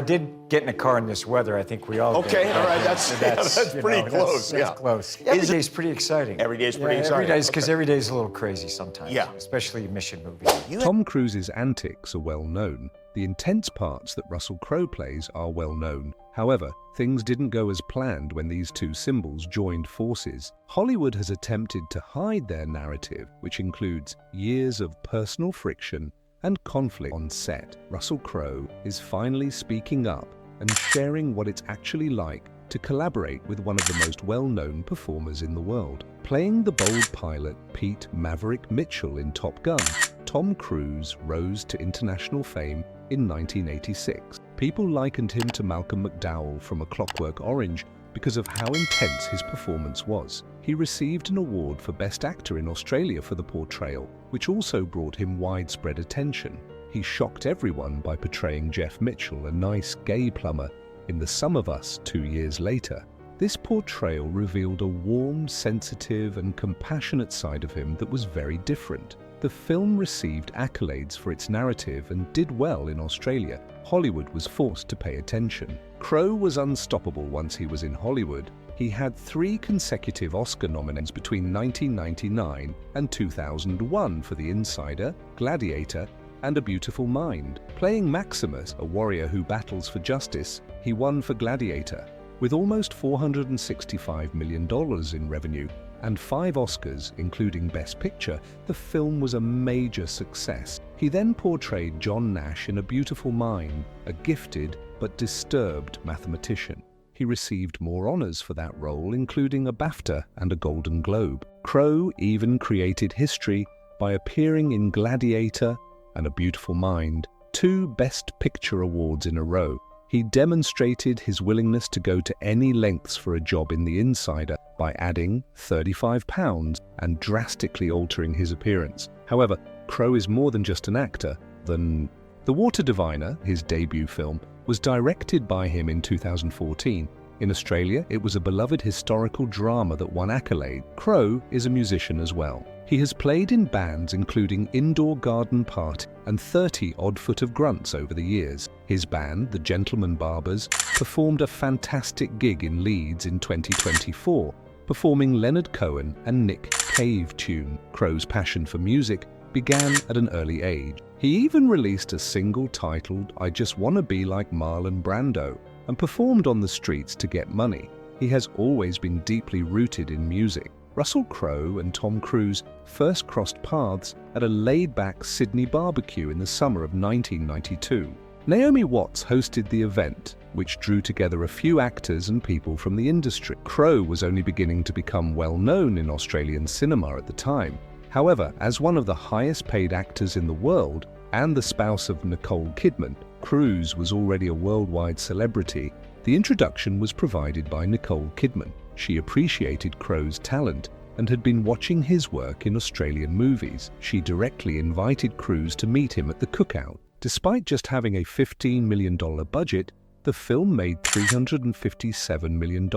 I did get in a car in this weather. I think we all did. Okay, all right, that's pretty close. That's close. Every day's pretty exciting. Every day's pretty exciting. Every day's, because every day's a little crazy sometimes. Yeah. Especially mission movies. Tom Cruise's antics are well known. The intense parts that Russell Crowe plays are well known. However, things didn't go as planned when these two symbols joined forces. Hollywood has attempted to hide their narrative, which includes years of personal friction and conflict on set. Russell Crowe is finally speaking up and sharing what it's actually like to collaborate with one of the most well-known performers in the world. Playing the bold pilot Pete Maverick Mitchell in Top Gun, Tom Cruise rose to international fame in 1986. People likened him to Malcolm McDowell from A Clockwork Orange because of how intense his performance was. He received an award for Best Actor in Australia for the portrayal, which also brought him widespread attention. He shocked everyone by portraying Jeff Mitchell, a nice gay plumber, in The Sum of Us 2 years later. This portrayal revealed a warm, sensitive, and compassionate side of him that was very different. The film received accolades for its narrative and did well in Australia. Hollywood was forced to pay attention. Crowe was unstoppable once he was in Hollywood. He had 3 consecutive Oscar nominations between 1999 and 2001 for The Insider, Gladiator, and A Beautiful Mind. Playing Maximus, a warrior who battles for justice, he won for Gladiator. With almost $465 million in revenue and 5 Oscars, including Best Picture, the film was a major success. He then portrayed John Nash in A Beautiful Mind, a gifted but disturbed mathematician. He received more honors for that role, including a BAFTA and a Golden Globe. Crowe even created history by appearing in Gladiator and A Beautiful Mind, 2 Best Picture awards in a row. He demonstrated his willingness to go to any lengths for a job in The Insider by adding 35 pounds and drastically altering his appearance. However, Crowe is more than just an actor. The Water Diviner, his debut film, was directed by him in 2014. In Australia, it was a beloved historical drama that won accolade. Crowe is a musician as well. He has played in bands including Indoor Garden Party and 30 Odd Foot of Grunts over the years. His band, the Gentleman Barbers, performed a fantastic gig in Leeds in 2024, performing Leonard Cohen and Nick Cave tune. Crowe's passion for music began at an early age. He even released a single titled I Just Wanna Be Like Marlon Brando and performed on the streets to get money. He has always been deeply rooted in music. Russell Crowe and Tom Cruise first crossed paths at a laid-back Sydney barbecue in the summer of 1992. Naomi Watts hosted the event, which drew together a few actors and people from the industry. Crowe was only beginning to become well-known in Australian cinema at the time. However, as one of the highest-paid actors in the world and the spouse of Nicole Kidman, Cruise was already a worldwide celebrity. The introduction was provided by Nicole Kidman. She appreciated Crowe's talent and had been watching his work in Australian movies. She directly invited Cruise to meet him at the cookout. Despite just having a $15 million budget, the film made $357 million.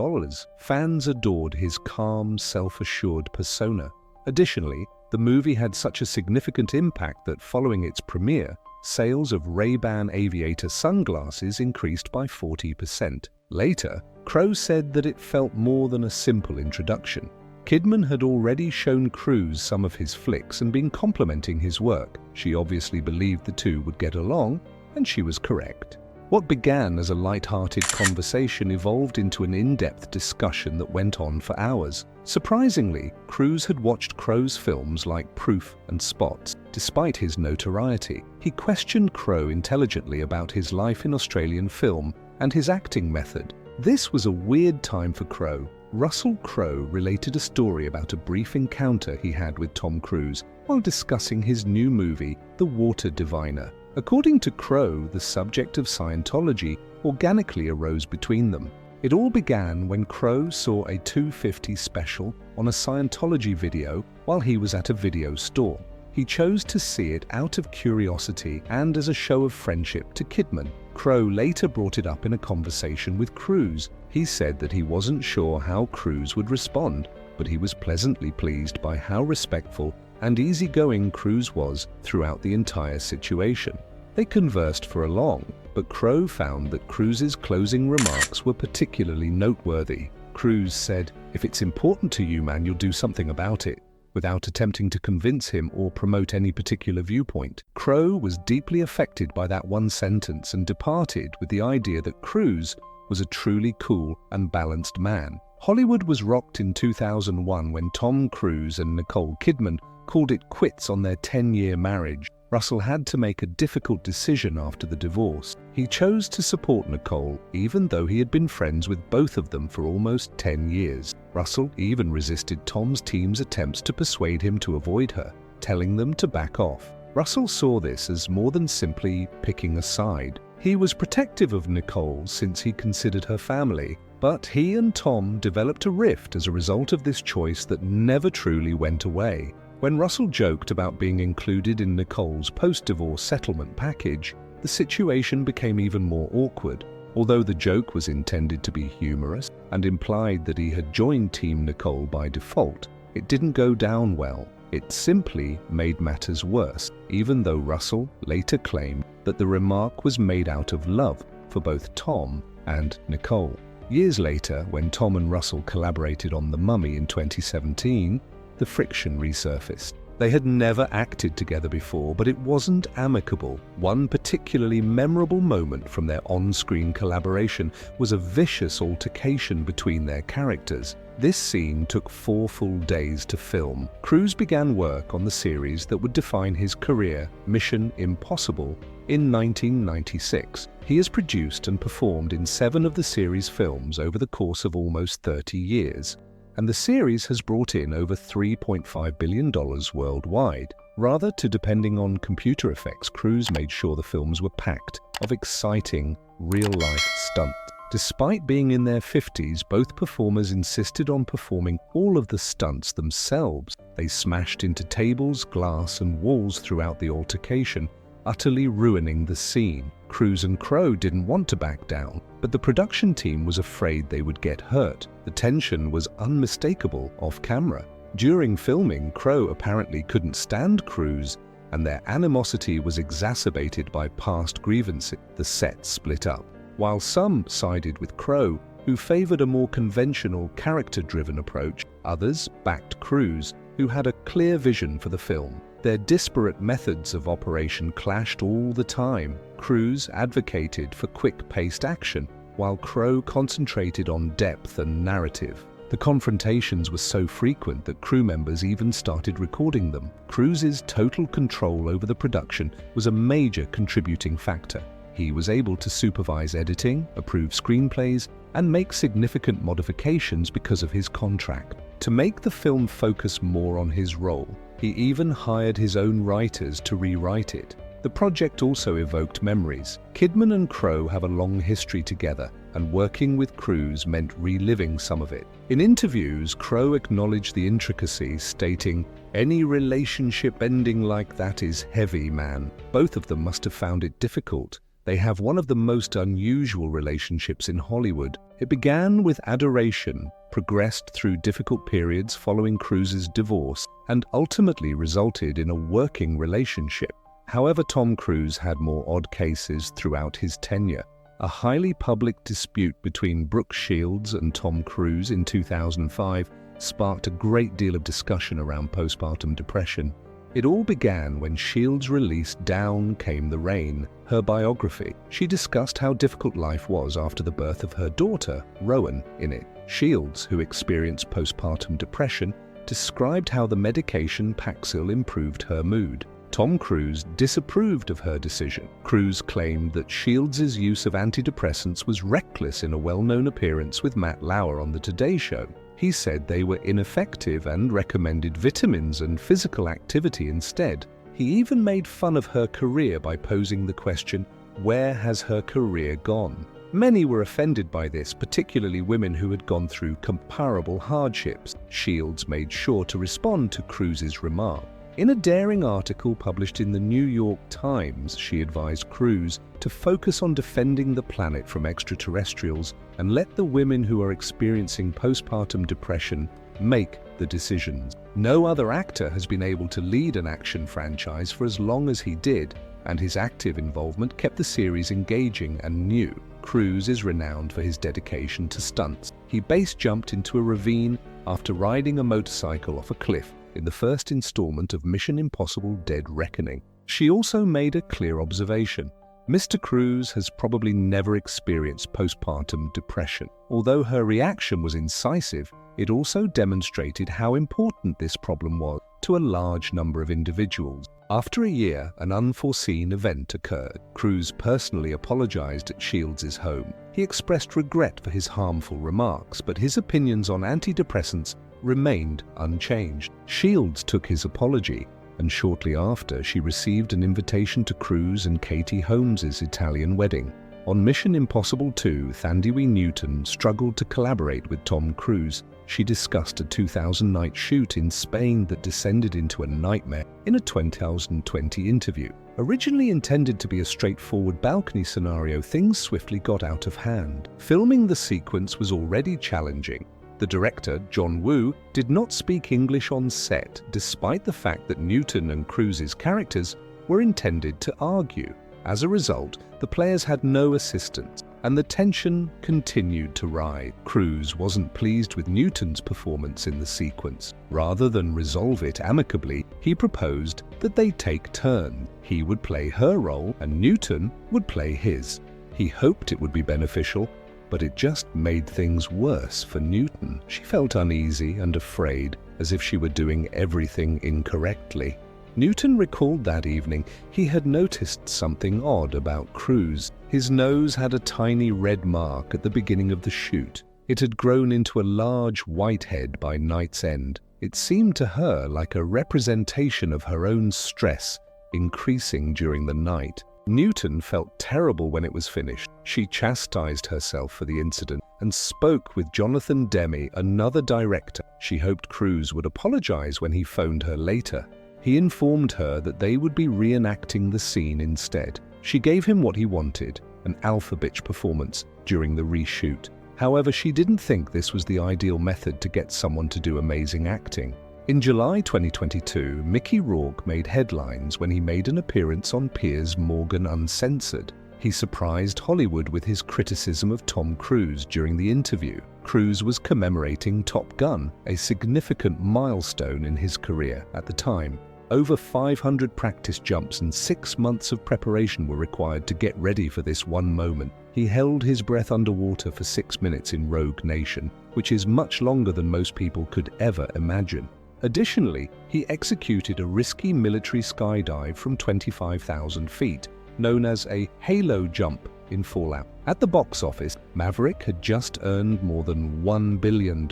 Fans adored his calm, self-assured persona. Additionally, the movie had such a significant impact that following its premiere, sales of Ray-Ban aviator sunglasses increased by 40%. Later, Crowe said that it felt more than a simple introduction. Kidman had already shown Cruise some of his flicks and been complimenting his work. She obviously believed the two would get along, and she was correct. What began as a light-hearted conversation evolved into an in-depth discussion that went on for hours. Surprisingly, Cruise had watched Crowe's films like Proof and Spots. Despite his notoriety, he questioned Crowe intelligently about his life in Australian film and his acting method. This was a weird time for Crowe. Russell Crowe related a story about a brief encounter he had with Tom Cruise while discussing his new movie, The Water Diviner. According to Crowe, the subject of Scientology organically arose between them. It all began when Crowe saw a $2.50 special on a Scientology video while he was at a video store. He chose to see it out of curiosity and as a show of friendship to Kidman. Crowe later brought it up in a conversation with Cruise. He said that he wasn't sure how Cruise would respond, but he was pleasantly pleased by how respectful and easygoing Cruise was throughout the entire situation. They conversed for a long, but Crowe found that Cruise's closing remarks were particularly noteworthy. Cruise said, "If it's important to you, man, you'll do something about it," without attempting to convince him or promote any particular viewpoint. Crowe was deeply affected by that one sentence and departed with the idea that Cruise was a truly cool and balanced man. Hollywood was rocked in 2001 when Tom Cruise and Nicole Kidman called it quits on their 10-year marriage. Russell had to make a difficult decision after the divorce. He chose to support Nicole, even though he had been friends with both of them for almost 10 years. Russell even resisted Tom's team's attempts to persuade him to avoid her, telling them to back off. Russell saw this as more than simply picking a side. He was protective of Nicole since he considered her family, but he and Tom developed a rift as a result of this choice that never truly went away. When Russell joked about being included in Nicole's post-divorce settlement package, the situation became even more awkward. Although the joke was intended to be humorous and implied that he had joined Team Nicole by default, it didn't go down well. It simply made matters worse, even though Russell later claimed that the remark was made out of love for both Tom and Nicole. Years later, when Tom and Russell collaborated on The Mummy in 2017, the friction resurfaced. They had never acted together before, but it wasn't amicable. One particularly memorable moment from their on-screen collaboration was a vicious altercation between their characters. This scene took 4 full days to film. Cruise began work on the series that would define his career, Mission Impossible, in 1996. He has produced and performed in 7 of the series' films over the course of almost 30 years. And the series has brought in over $3.5 billion worldwide. Rather to depending on computer effects, Cruise made sure the films were packed of exciting, real-life stunts. Despite being in their 50s, both performers insisted on performing all of the stunts themselves. They smashed into tables, glass, and walls throughout the altercation, utterly ruining the scene. Cruise and Crowe didn't want to back down, but the production team was afraid they would get hurt. The tension was unmistakable off camera. During filming, Crowe apparently couldn't stand Cruise, and their animosity was exacerbated by past grievances. The set split up. While some sided with Crowe, who favored a more conventional, character-driven approach, others backed Cruise, who had a clear vision for the film. Their disparate methods of operation clashed all the time. Cruise advocated for quick-paced action, while Crowe concentrated on depth and narrative. The confrontations were so frequent that crew members even started recording them. Cruise's total control over the production was a major contributing factor. He was able to supervise editing, approve screenplays, and make significant modifications because of his contract. To make the film focus more on his role, he even hired his own writers to rewrite it. The project also evoked memories. Kidman and Crowe have a long history together, and working with Cruise meant reliving some of it. In interviews, Crowe acknowledged the intricacies, stating, "Any relationship ending like that is heavy, man." Both of them must have found it difficult. They have one of the most unusual relationships in Hollywood. It began with adoration, progressed through difficult periods following Cruise's divorce, and ultimately resulted in a working relationship. However, Tom Cruise had more odd cases throughout his tenure. A highly public dispute between Brooke Shields and Tom Cruise in 2005 sparked a great deal of discussion around postpartum depression. It all began when Shields released Down Came the Rain, her biography. She discussed how difficult life was after the birth of her daughter, Rowan, in it. Shields, who experienced postpartum depression, described how the medication Paxil improved her mood. Tom Cruise disapproved of her decision. Cruise claimed that Shields' use of antidepressants was reckless in a well-known appearance with Matt Lauer on The Today Show. He said they were ineffective and recommended vitamins and physical activity instead. He even made fun of her career by posing the question, "Where has her career gone?" Many were offended by this, particularly women who had gone through comparable hardships. Shields made sure to respond to Cruise's remark. In a daring article published in the New York Times, she advised Cruise to focus on defending the planet from extraterrestrials and let the women who are experiencing postpartum depression make the decisions. No other actor has been able to lead an action franchise for as long as he did, and his active involvement kept the series engaging and new. Cruise is renowned for his dedication to stunts. He base jumped into a ravine after riding a motorcycle off a cliff in the first installment of Mission Impossible: Dead Reckoning. She also made a clear observation. Mr. Cruise has probably never experienced postpartum depression. Although her reaction was incisive, it also demonstrated how important this problem was to a large number of individuals. After a year, an unforeseen event occurred. Cruise personally apologized at Shields' home. He expressed regret for his harmful remarks, but his opinions on antidepressants remained unchanged. Shields took his apology, and shortly after, she received an invitation to Cruise and Katie Holmes' Italian wedding. On Mission Impossible 2, Thandie Newton struggled to collaborate with Tom Cruise. She discussed a 2000-night shoot in Spain that descended into a nightmare in a 2020 interview. Originally intended to be a straightforward balcony scenario, things swiftly got out of hand. Filming the sequence was already challenging. The director, John Woo, did not speak English on set, despite the fact that Newton and Cruise's characters were intended to argue. As a result, the players had no assistance, and the tension continued to rise. Cruise wasn't pleased with Newton's performance in the sequence. Rather than resolve it amicably, he proposed that they take turns. He would play her role, and Newton would play his. He hoped it would be beneficial, but it just made things worse for Newton. She felt uneasy and afraid, as if she were doing everything incorrectly. Newton recalled that evening he had noticed something odd about Cruise. His nose had a tiny red mark at the beginning of the shoot. It had grown into a large white head by night's end. It seemed to her like a representation of her own stress, increasing during the night. Newton felt terrible when it was finished. She chastised herself for the incident and spoke with Jonathan Demme, another director. She hoped Cruise would apologize when he phoned her later. He informed her that they would be reenacting the scene instead. She gave him what he wanted, an alpha bitch performance during the reshoot. However, she didn't think this was the ideal method to get someone to do amazing acting. In July 2022, Mickey Rourke made headlines when he made an appearance on Piers Morgan Uncensored. He surprised Hollywood with his criticism of Tom Cruise during the interview. Cruise was commemorating Top Gun, a significant milestone in his career at the time. Over 500 practice jumps and 6 months of preparation were required to get ready for this one moment. He held his breath underwater for 6 minutes in Rogue Nation, which is much longer than most people could ever imagine. Additionally, he executed a risky military skydive from 25,000 feet, known as a halo jump in Fallout. At the box office, Maverick had just earned more than $1 billion.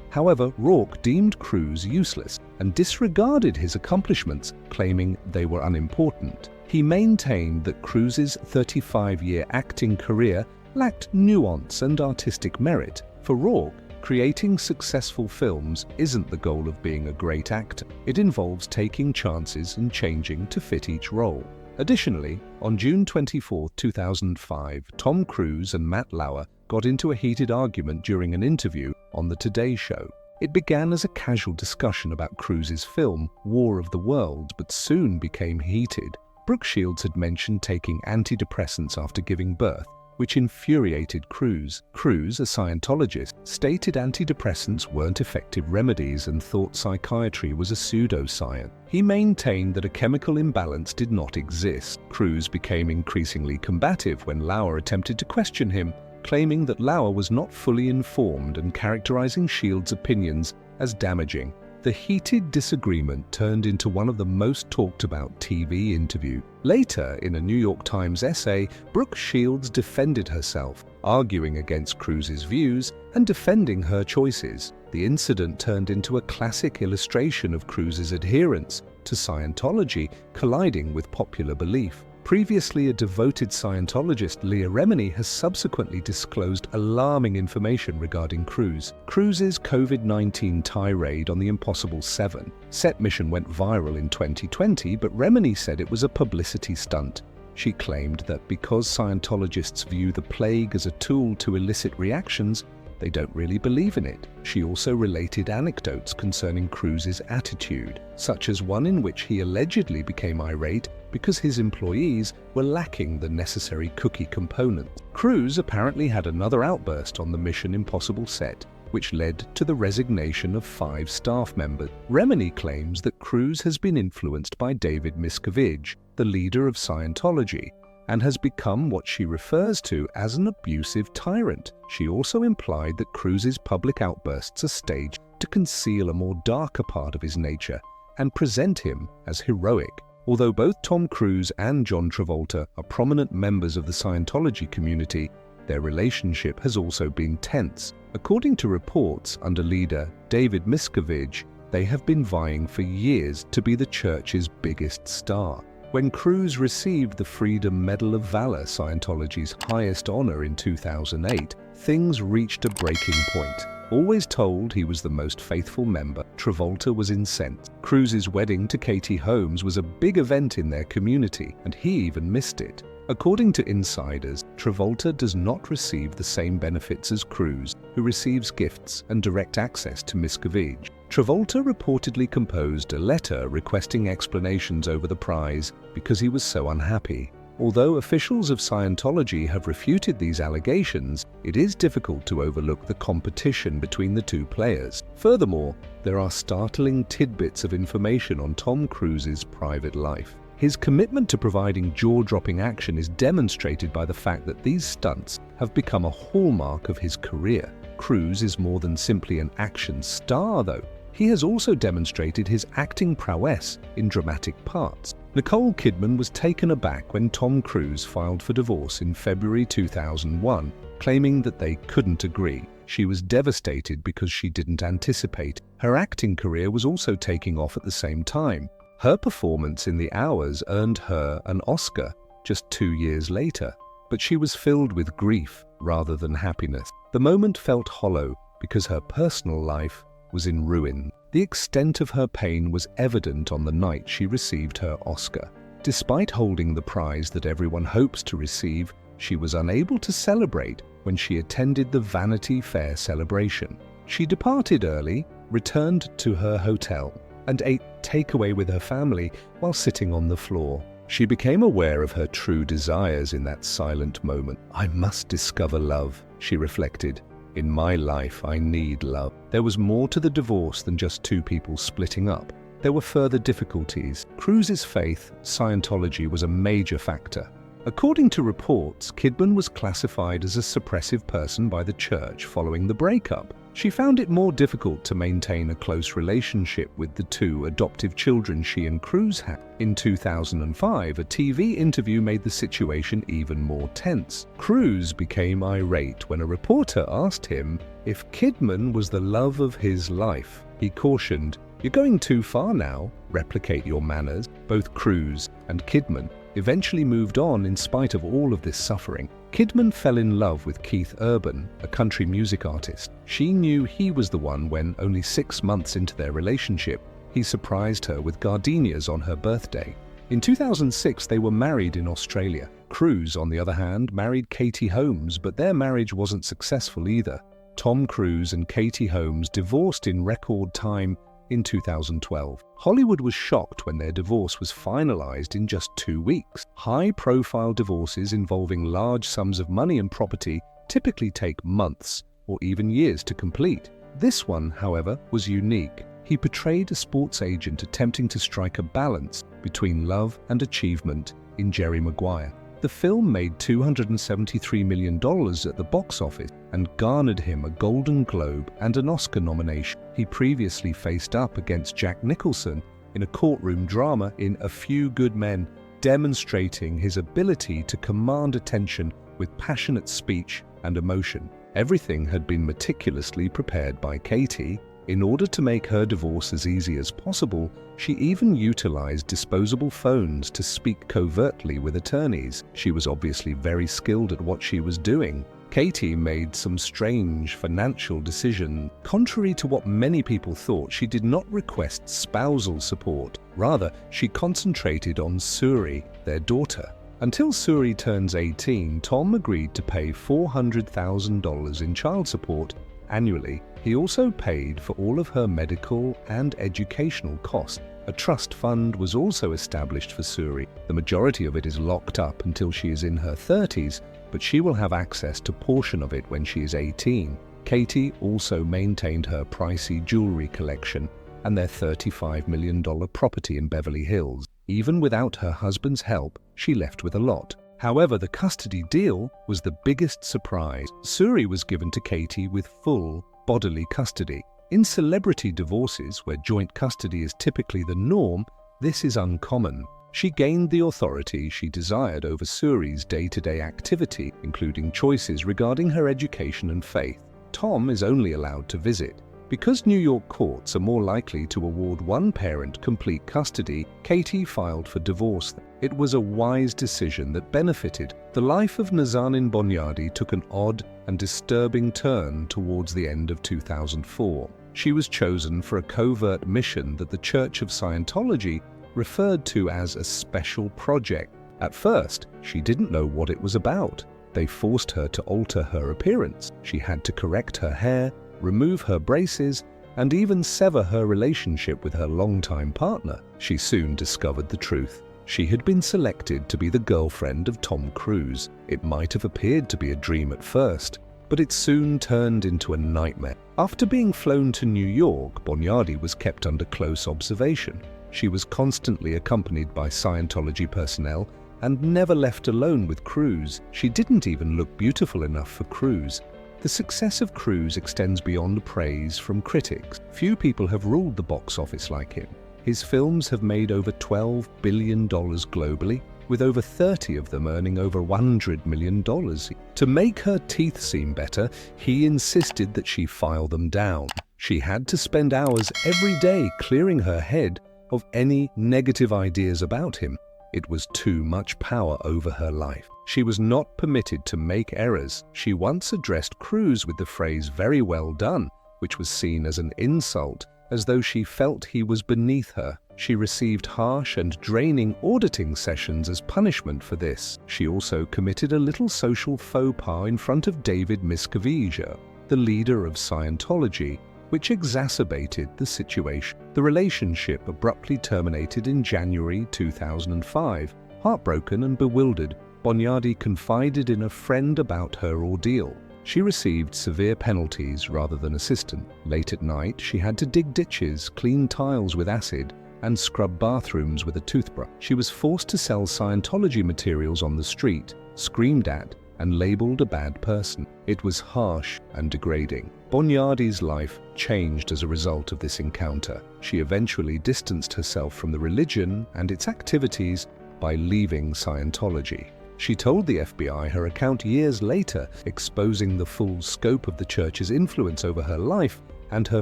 However, Rourke deemed Cruise useless and disregarded his accomplishments, claiming they were unimportant. He maintained that Cruise's 35-year acting career lacked nuance and artistic merit. For Rourke, creating successful films isn't the goal of being a great actor. It involves taking chances and changing to fit each role. Additionally, on June 24, 2005, Tom Cruise and Matt Lauer got into a heated argument during an interview on The Today Show. It began as a casual discussion about Cruise's film, War of the Worlds, but soon became heated. Brooke Shields had mentioned taking antidepressants after giving birth, which infuriated Cruise. Cruise, a Scientologist, stated antidepressants weren't effective remedies and thought psychiatry was a pseudoscience. He maintained that a chemical imbalance did not exist. Cruise became increasingly combative when Lauer attempted to question him, claiming that Lauer was not fully informed and characterizing Shields' opinions as damaging. The heated disagreement turned into one of the most talked about TV interviews. Later, in a New York Times essay, Brooke Shields defended herself, arguing against Cruise's views and defending her choices. The incident turned into a classic illustration of Cruise's adherence to Scientology colliding with popular belief. Previously a devoted Scientologist, Leah Remini has subsequently disclosed alarming information regarding Cruise. Cruise's COVID-19 tirade on the Impossible 7 set mission went viral in 2020, but Remini said it was a publicity stunt. She claimed that because Scientologists view the plague as a tool to elicit reactions, they don't really believe in it. She also related anecdotes concerning Cruise's attitude, such as one in which he allegedly became irate because his employees were lacking the necessary cookie components. Cruise apparently had another outburst on the Mission Impossible set, which led to the resignation of 5 staff members. Remini claims that Cruise has been influenced by David Miscavige, the leader of Scientology, and has become what she refers to as an abusive tyrant. She also implied that Cruise's public outbursts are staged to conceal a more darker part of his nature and present him as heroic. Although both Tom Cruise and John Travolta are prominent members of the Scientology community, their relationship has also been tense. According to reports, under leader David Miscavige, they have been vying for years to be the church's biggest star. When Cruise received the Freedom Medal of Valor, Scientology's highest honor, in 2008, things reached a breaking point. Always told he was the most faithful member, Travolta was incensed. Cruise's wedding to Katie Holmes was a big event in their community, and he even missed it. According to insiders, Travolta does not receive the same benefits as Cruise, who receives gifts and direct access to Miscavige. Travolta reportedly composed a letter requesting explanations over the prize because he was so unhappy. Although officials of Scientology have refuted these allegations, it is difficult to overlook the competition between the two players. Furthermore, there are startling tidbits of information on Tom Cruise's private life. His commitment to providing jaw-dropping action is demonstrated by the fact that these stunts have become a hallmark of his career. Cruise is more than simply an action star, though. He has also demonstrated his acting prowess in dramatic parts. Nicole Kidman was taken aback when Tom Cruise filed for divorce in February 2001, claiming that they couldn't agree. She was devastated because she didn't anticipate. Her acting career was also taking off at the same time. Her performance in The Hours earned her an Oscar just 2 years later, but she was filled with grief rather than happiness. The moment felt hollow because her personal life was in ruin. The extent of her pain was evident on the night she received her Oscar. Despite holding the prize that everyone hopes to receive, she was unable to celebrate when she attended the Vanity Fair celebration. She departed early, returned to her hotel, and ate takeaway with her family while sitting on the floor. She became aware of her true desires in that silent moment. "I must discover love," she reflected. "In my life, I need love." There was more to the divorce than just two people splitting up. There were further difficulties. Cruise's faith, Scientology, was a major factor. According to reports, Kidman was classified as a suppressive person by the church following the breakup. She found it more difficult to maintain a close relationship with the 2 adoptive children she and Cruise had. In 2005, a TV interview made the situation even more tense. Cruise became irate when a reporter asked him if Kidman was the love of his life. He cautioned, "You're going too far now. Replicate your manners." Both Cruise and Kidman eventually moved on in spite of all of this suffering. Kidman fell in love with Keith Urban, a country music artist. She knew he was the one when, only 6 months into their relationship, he surprised her with gardenias on her birthday. In 2006, they were married in Australia. Cruise, on the other hand, married Katie Holmes, but their marriage wasn't successful either. Tom Cruise and Katie Holmes divorced in record time in 2012. Hollywood was shocked when their divorce was finalized in just 2 weeks. High-profile divorces involving large sums of money and property typically take months or even years to complete. This one, however, was unique. He portrayed a sports agent attempting to strike a balance between love and achievement in Jerry Maguire. The film made $273 million at the box office and garnered him a Golden Globe and an Oscar nomination. He previously faced up against Jack Nicholson in a courtroom drama in A Few Good Men, demonstrating his ability to command attention with passionate speech and emotion. Everything had been meticulously prepared by Katie. In order to make her divorce as easy as possible, she even utilized disposable phones to speak covertly with attorneys. She was obviously very skilled at what she was doing. Katie made some strange financial decision. Contrary to what many people thought, she did not request spousal support. Rather, she concentrated on Suri, their daughter. Until Suri turns 18, Tom agreed to pay $400,000 in child support annually. He also paid for all of her medical and educational costs. A trust fund was also established for Suri. The majority of it is locked up until she is in her 30s, but she will have access to a portion of it when she is 18. Katie also maintained her pricey jewelry collection and their $35 million property in Beverly Hills. Even without her husband's help, she left with a lot. However, the custody deal was the biggest surprise. Suri was given to Katie with full bodily custody. In celebrity divorces, where joint custody is typically the norm, this is uncommon. She gained the authority she desired over Suri's day-to-day activity, including choices regarding her education and faith. Tom is only allowed to visit. Because New York courts are more likely to award one parent complete custody, Katie filed for divorce. It was a wise decision that benefited. The life of Nazanin Boniadi took an odd and disturbing turn towards the end of 2004. She was chosen for a covert mission that the Church of Scientology referred to as a special project. At first, she didn't know what it was about. They forced her to alter her appearance. She had to correct her hair, remove her braces, and even sever her relationship with her longtime partner. She soon discovered the truth. She had been selected to be the girlfriend of Tom Cruise. It might have appeared to be a dream at first, but it soon turned into a nightmare. After being flown to New York, Boniadi was kept under close observation. She was constantly accompanied by Scientology personnel and never left alone with Cruise. She didn't even look beautiful enough for Cruise. The success of Cruise extends beyond praise from critics. Few people have ruled the box office like him. His films have made over $12 billion globally, with over 30 of them earning over $100 million. To make her teeth seem better, he insisted that she file them down. She had to spend hours every day clearing her head of any negative ideas about him. It was too much power over her life. She was not permitted to make errors. She once addressed Cruise with the phrase "very well done," which was seen as an insult, as though she felt he was beneath her. She received harsh and draining auditing sessions as punishment for this. She also committed a little social faux pas in front of David Miscavige, the leader of Scientology, which exacerbated the situation. The relationship abruptly terminated in January 2005. Heartbroken and bewildered, Boniadi confided in a friend about her ordeal. She received severe penalties rather than assistance. Late at night, she had to dig ditches, clean tiles with acid, and scrub bathrooms with a toothbrush. She was forced to sell Scientology materials on the street, screamed at, and labeled a bad person. It was harsh and degrading. Boniadi's life changed as a result of this encounter. She eventually distanced herself from the religion and its activities by leaving Scientology. She told the FBI her account years later, exposing the full scope of the church's influence over her life and her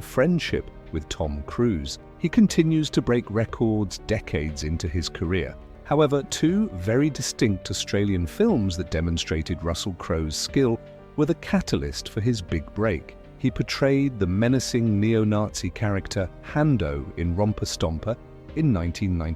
friendship with Tom Cruise. He continues to break records decades into his career. However, two very distinct Australian films that demonstrated Russell Crowe's skill were the catalyst for his big break. He portrayed the menacing neo-Nazi character Hando in Romper Stomper in 1990.